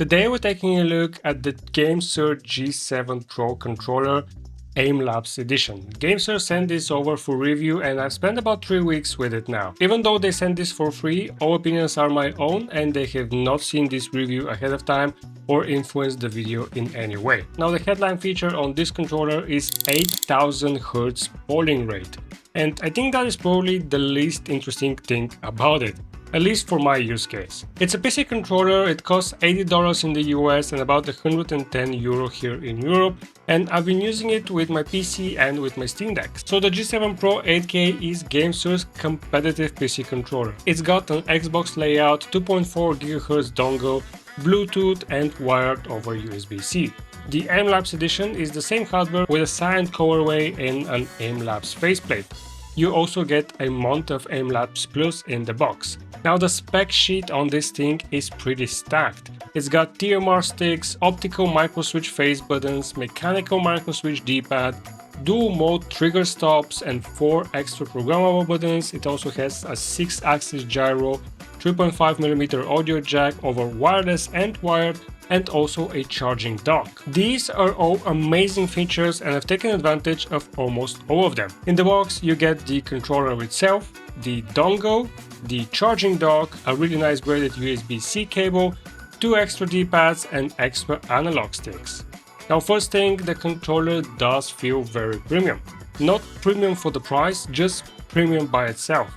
Today we're taking a look at the GameSir G7 Pro controller Aimlabs Edition. GameSir sent this over for review and I've spent about 3 weeks with it now. Even though they sent this for free, all opinions are my own and they have not seen this review ahead of time or influenced the video in any way. Now the headline feature on this controller is 8000 Hz polling rate, and I think that is probably the least interesting thing about it, at least for my use case. It's a PC controller, it costs $80 in the US and about €110 here in Europe, and I've been using it with my PC and with my Steam Deck. So the G7 Pro 8K is GameSir's competitive PC controller. It's got an Xbox layout, 2.4 GHz dongle, Bluetooth and wired over USB-C. The Aimlabs Edition is the same hardware with a signed colorway and an Aimlabs faceplate. You also get a month of Aimlabs Plus in the box. Now the spec sheet on this thing is pretty stacked. It's got TMR sticks, optical microswitch phase buttons, mechanical microswitch D-pad, dual mode trigger stops and 4 extra programmable buttons. It also has a 6-axis gyro, 3.5mm audio jack over wireless and wired, and also a charging dock. These are all amazing features and I've taken advantage of almost all of them. In the box you get the controller itself, the dongle, the charging dock, a really nice graded USB-C cable, 2 extra D-pads and extra analog sticks. Now first thing, the controller does feel very premium. Not premium for the price, just premium by itself.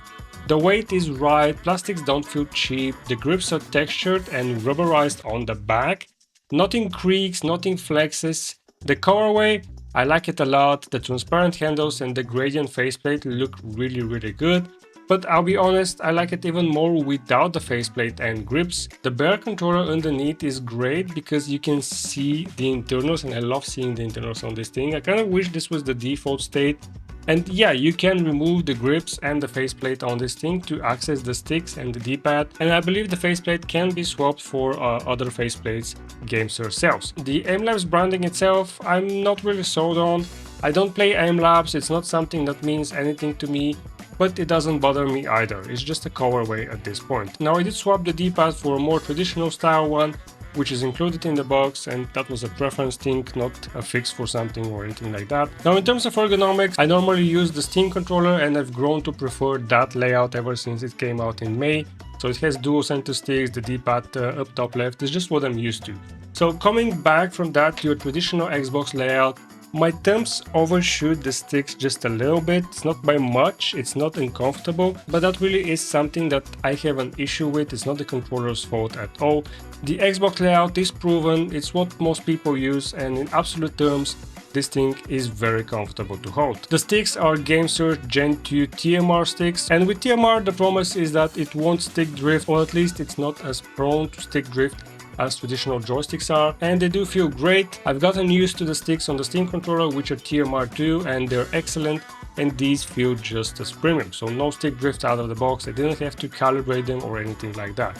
The weight is right, plastics don't feel cheap, the grips are textured and rubberized on the back. Nothing creaks, nothing flexes. The colorway, I like it a lot, the transparent handles and the gradient faceplate look really good. But I'll be honest, I like it even more without the faceplate and grips. The bare controller underneath is great because you can see the internals and I love seeing the internals on this thing. I kind of wish this was the default state. And yeah, you can remove the grips and the faceplate on this thing to access the sticks and the D-pad, and I believe the faceplate can be swapped for other faceplates GameSir sells. The Aimlabs branding itself, I'm not really sold on. I don't play Aimlabs, it's not something that means anything to me, but it doesn't bother me either, it's just a colorway at this point. Now I did swap the D-pad for a more traditional style one, which is included in the box, and that was a preference thing, not a fix for something or anything like that. Now in terms of ergonomics, I normally use the Steam controller and I've grown to prefer that layout ever since it came out in May. So it has dual center sticks, the D-pad up top left is just what I'm used to. So coming back from that to your traditional Xbox layout, my thumbs overshoot the sticks just a little bit. It's not by much, it's not uncomfortable, but that really is something that I have an issue with. It's not the controller's fault at all. The Xbox layout is proven, it's what most people use, and in absolute terms, this thing is very comfortable to hold. The sticks are GameSir Gen 2 TMR sticks, and with TMR the promise is that it won't stick drift, or at least it's not as prone to stick drift as traditional joysticks are, and they do feel great. I've gotten used to the sticks on the Steam controller, which are TMR2, and they're excellent, and these feel just as premium, so no stick drift out of the box. I didn't have to calibrate them or anything like that.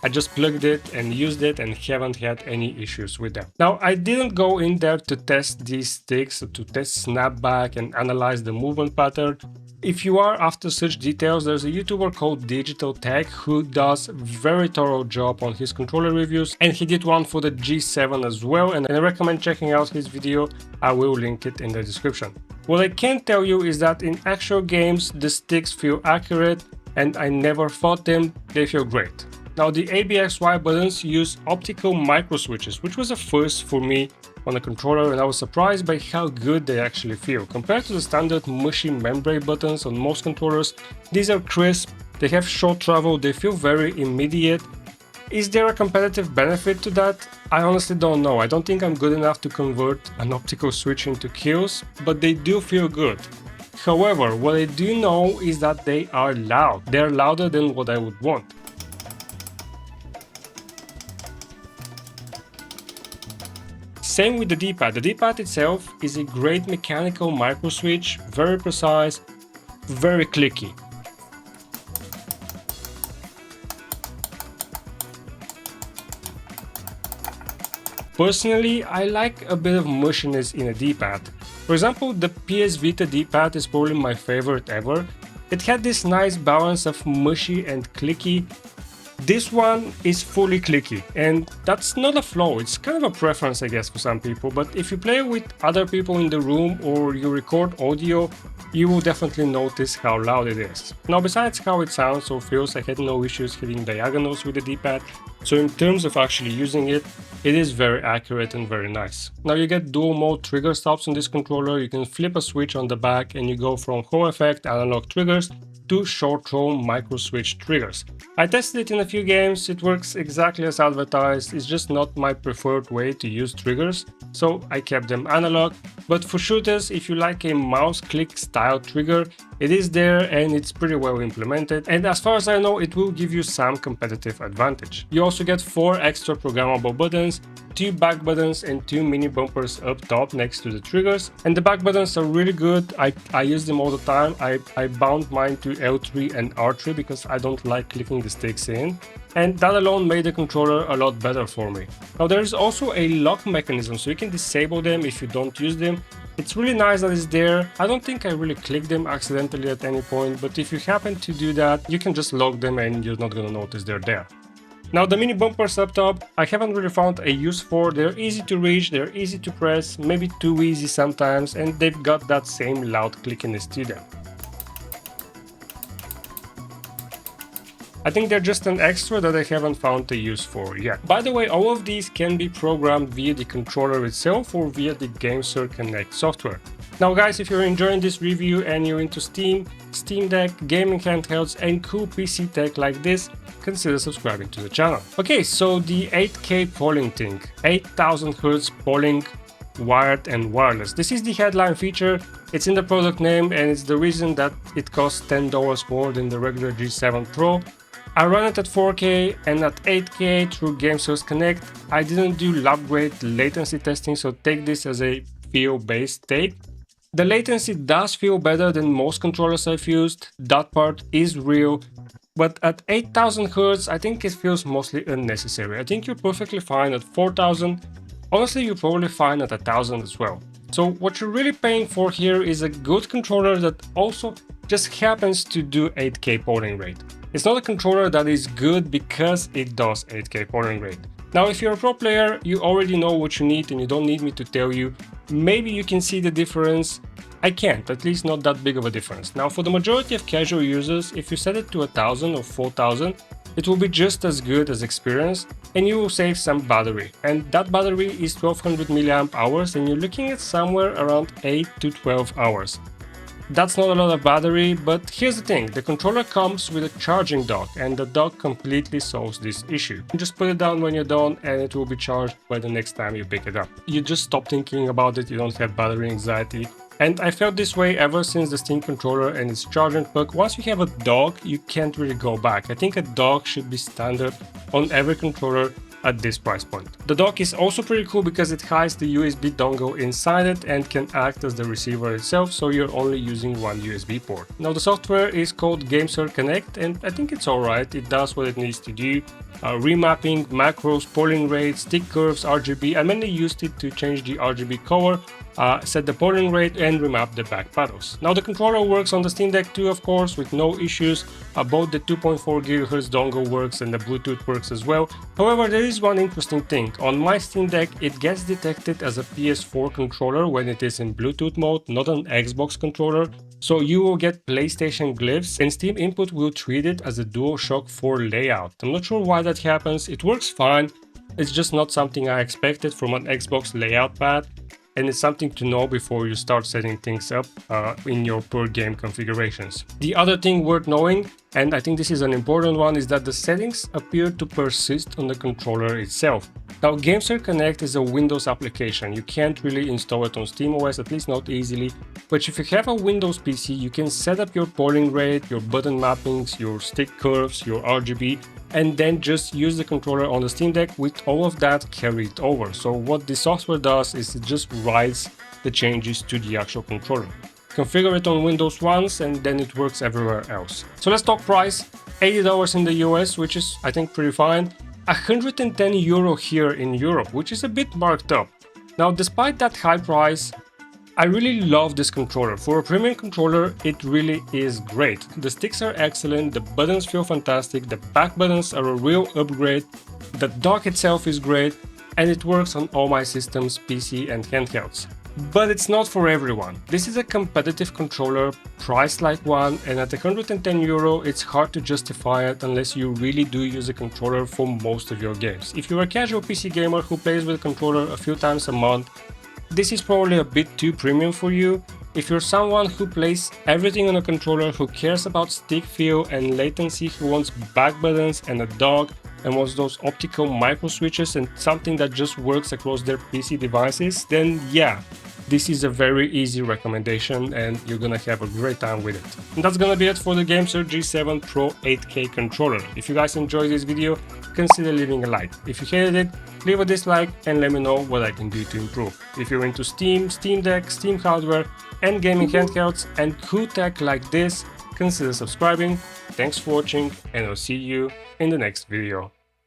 I just plugged it and used it and haven't had any issues with them. Now I didn't go in there to test these sticks, to test snapback and analyze the movement pattern. If you are after such details, there's a YouTuber called Digital Tech who does a very thorough job on his controller reviews, and he did one for the G7 as well, and I recommend checking out his video. I will link it in the description. What I can tell you is that in actual games the sticks feel accurate and I never fought them, they feel great. Now the ABXY buttons use optical microswitches, which was a first for me on a controller, and I was surprised by how good they actually feel. Compared to the standard mushy membrane buttons on most controllers, these are crisp, they have short travel, they feel very immediate. Is there a competitive benefit to that? I honestly don't know. I don't think I'm good enough to convert an optical switch into kills, but they do feel good. However, what I do know is that they are loud. They're louder than what I would want. Same with the D-pad. The D-pad itself is a great mechanical microswitch, very precise, very clicky. Personally, I like a bit of mushiness in a D-pad. For example, the PS Vita D-pad is probably my favorite ever. It had this nice balance of mushy and clicky. This one is fully clicky, and that's not a flaw, it's kind of a preference I guess for some people, but if you play with other people in the room or you record audio, you will definitely notice how loud it is. Now besides how it sounds or feels, I had no issues hitting diagonals with the D-pad, so in terms of actually using it, it is very accurate and very nice. Now you get dual mode trigger stops on this controller, you can flip a switch on the back and you go from Hall effect analog triggers to short throw microswitch triggers. I tested it in a few games, it works exactly as advertised, it's just not my preferred way to use triggers, so I kept them analog. But for shooters, if you like a mouse click style trigger, it is there and it's pretty well implemented, and as far as I know, it will give you some competitive advantage. You also get 4 extra programmable buttons, 2 back buttons and 2 mini bumpers up top next to the triggers, and the back buttons are really good. I use them all the time. I bound mine to L3 and R3 because I don't like clicking the sticks in, and that alone made the controller a lot better for me. Now there is also a lock mechanism, so you can disable them if you don't use them. It's really nice that it's there. I don't think I really clicked them accidentally at any point, but if you happen to do that, you can just lock them and you're not gonna notice they're there. Now the mini bumpers up top, I haven't really found a use for. They're easy to reach, they're easy to press, maybe too easy sometimes, and they've got that same loud clickiness to them. I think they're just an extra that I haven't found a use for yet. By the way, all of these can be programmed via the controller itself or via the GameSir Connect software. Now guys, if you're enjoying this review and you're into Steam, Steam Deck, gaming handhelds and cool PC tech like this, consider subscribing to the channel. Okay, so the 8K polling thing, 8000 Hz polling, wired and wireless. This is the headline feature, it's in the product name and it's the reason that it costs $10 more than the regular G7 Pro. I run it at 4K and at 8K through GameSir Connect. I didn't do lab-grade latency testing, so take this as a feel-based take. The latency does feel better than most controllers I've used, that part is real, but at 8000 Hz I think it feels mostly unnecessary. I think you're perfectly fine at 4000, honestly you're probably fine at 1000 as well. So what you're really paying for here is a good controller that also just happens to do 8K polling rate. It's not a controller that is good because it does 8K polling rate. Now if you're a pro player, you already know what you need and you don't need me to tell you. Maybe you can see the difference. I can't, at least not that big of a difference. Now for the majority of casual users, if you set it to 1000 or 4000, it will be just as good as experience and you will save some battery. And that battery is 1200 mAh and you're looking at somewhere around 8 to 12 hours. That's not a lot of battery, but here's the thing, the controller comes with a charging dock and the dock completely solves this issue. You just put it down when you're done and it will be charged by the next time you pick it up. You just stop thinking about it, you don't have battery anxiety. And I felt this way ever since the Steam controller and its charging puck. Once you have a dock, you can't really go back. I think a dock should be standard on every controller at this price point. The dock is also pretty cool because it hides the USB dongle inside it and can act as the receiver itself, so you're only using one USB port. Now the software is called GameSir Connect and I think it's alright, it does what it needs to do. Remapping, macros, polling rates, stick curves, RGB. I mainly used it to change the RGB color, set the polling rate and remap the back paddles. Now the controller works on the Steam Deck too, of course, with no issues. Both the 2.4 GHz dongle works and the Bluetooth works as well. However, there is one interesting thing. On my Steam Deck, it gets detected as a PS4 controller when it is in Bluetooth mode, not an Xbox controller. So you will get PlayStation glyphs and Steam Input will treat it as a DualShock 4 layout. I'm not sure why that happens, it works fine, it's just not something I expected from an Xbox layout pad. And it's something to know before you start setting things up in your per game configurations. The other thing worth knowing, and I think this is an important one, is that the settings appear to persist on the controller itself. Now GameSir Connect is a Windows application, you can't really install it on SteamOS, at least not easily, but if you have a Windows PC you can set up your polling rate, your button mappings, your stick curves, your RGB, and then just use the controller on the Steam Deck with all of that carried over. So what the software does is it just writes the changes to the actual controller. Configure it on Windows once and then it works everywhere else. So let's talk price. $80 in the US, which is I think pretty fine. €110 here in Europe, which is a bit marked up. Now despite that high price, I really love this controller. For a premium controller, it really is great. The sticks are excellent, the buttons feel fantastic, the back buttons are a real upgrade, the dock itself is great, and it works on all my systems, PC and handhelds. But it's not for everyone. This is a competitive controller, priced like one, and at €110 it's hard to justify it unless you really do use a controller for most of your games. If you're a casual PC gamer who plays with a controller a few times a month, this is probably a bit too premium for you. If you're someone who plays everything on a controller, who cares about stick feel and latency, who wants back buttons and a dock, and wants those optical microswitches and something that just works across their PC devices, then yeah, this is a very easy recommendation and you're gonna have a great time with it. And that's gonna be it for the GameSir G7 Pro 8K controller. If you guys enjoyed this video, consider leaving a like. If you hated it, leave a dislike and let me know what I can do to improve. If you're into Steam, Steam Deck, Steam hardware and gaming handhelds and cool tech like this, consider subscribing. Thanks for watching and I'll see you in the next video.